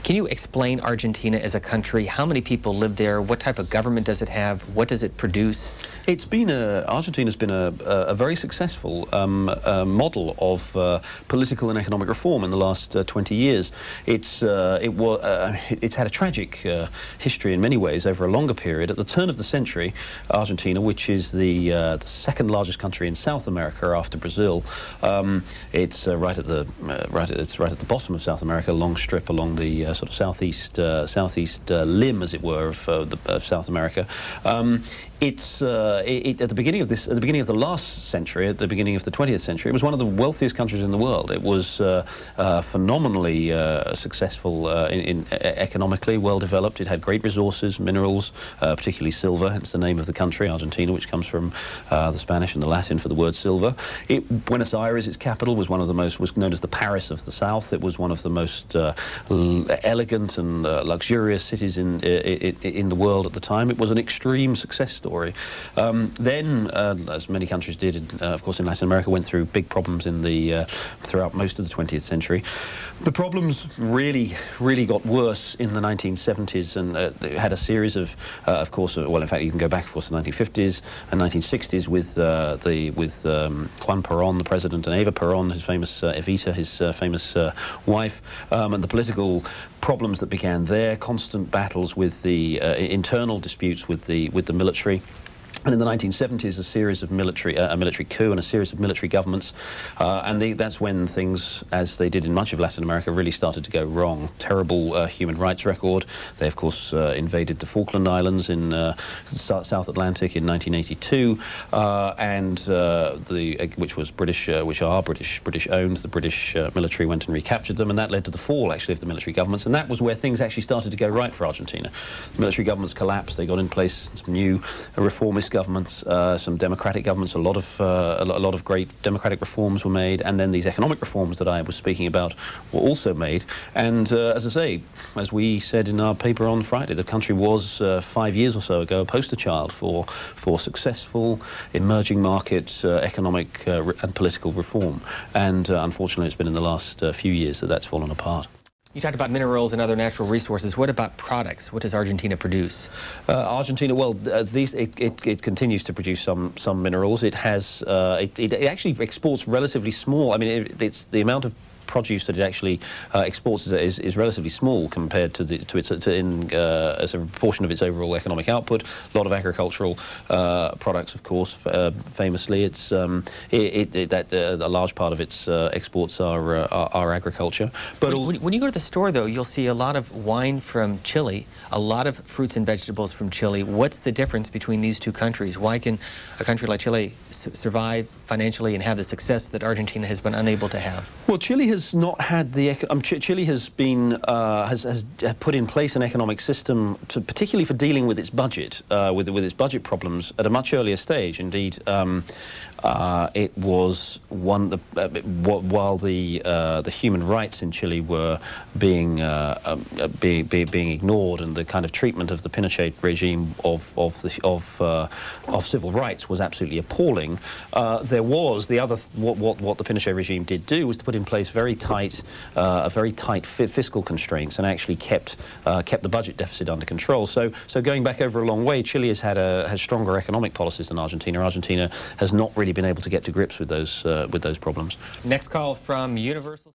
Can you explain Argentina as a country? How many people live there? What type of government does it have? What does it produce? Argentina's been a very successful model of political and economic reform in the last 20 years. It's had a tragic history in many ways over a longer period. At the turn of the century, Argentina, which is the second largest country in South America after Brazil, it's right at the bottom of South America, a long strip along the sort of southeast limb, as it were, of South America. At the beginning of the last century, at the beginning of the 20th century, it was one of the wealthiest countries in the world. It was phenomenally successful economically, well developed. It had great resources, minerals, particularly silver. Hence the name of the country, Argentina, which comes from the Spanish and the Latin for the word silver. Buenos Aires, its capital, was known as the Paris of the South. It was one of the most elegant and luxurious cities in the world at the time. It was an extreme success story. Then, as many countries did, of course, in Latin America, went through big problems throughout most of the 20th century. The problems really got worse in the 1970s, and it had a series of course, well, in fact, you can go back, of course, to the 1950s and 1960s with Juan Perón, the president, and Eva Perón, his famous Evita, his famous wife, and the political problems that began there, constant battles with the internal disputes with the military. And in the 1970s, a series of a military coup and a series of military governments, and that's when things, as they did in much of Latin America, really started to go wrong. Terrible human rights record. They, of course, invaded the Falkland Islands in South Atlantic in 1982, which was British, which are British owned. The British military went and recaptured them, and that led to the fall, actually, of the military governments. And that was where things actually started to go right for Argentina. The military governments collapsed. They got in place some new reformist governments, some democratic governments. A lot of great democratic reforms were made, and then these economic reforms that I was speaking about were also made. And as I say, as we said in our paper on Friday, the country was 5 years or so ago a poster child for successful emerging market economic and political reform. And unfortunately, it's been in the last few years that that's fallen apart. You talked about minerals and other natural resources. What about products? What does Argentina produce? Argentina, well, it continues to produce some minerals. It has it actually exports relatively small. I mean, it's the amount of produce that it actually exports is relatively small compared to as a proportion of its overall economic output. A lot of agricultural products, of course. Famously, it's a large part of its exports are agriculture. But when you go to the store, though, you'll see a lot of wine from Chile, a lot of fruits and vegetables from Chile. What's the difference between these two countries? Why can a country like Chile survive financially and have the success that Argentina has been unable to have? Well, Chile has not had the Chile has been has put in place an economic system particularly for dealing with its budget with its budget problems at a much earlier stage. Indeed, it was one while the human rights in Chile were being ignored, and the kind of treatment of the Pinochet regime of civil rights was absolutely appalling. There was what the Pinochet regime did do was to put in place very tight fiscal constraints, and actually kept the budget deficit under control. So going back over a long way, Chile has stronger economic policies than Argentina. Argentina has not really been able to get to grips with those problems. Next call from Universal.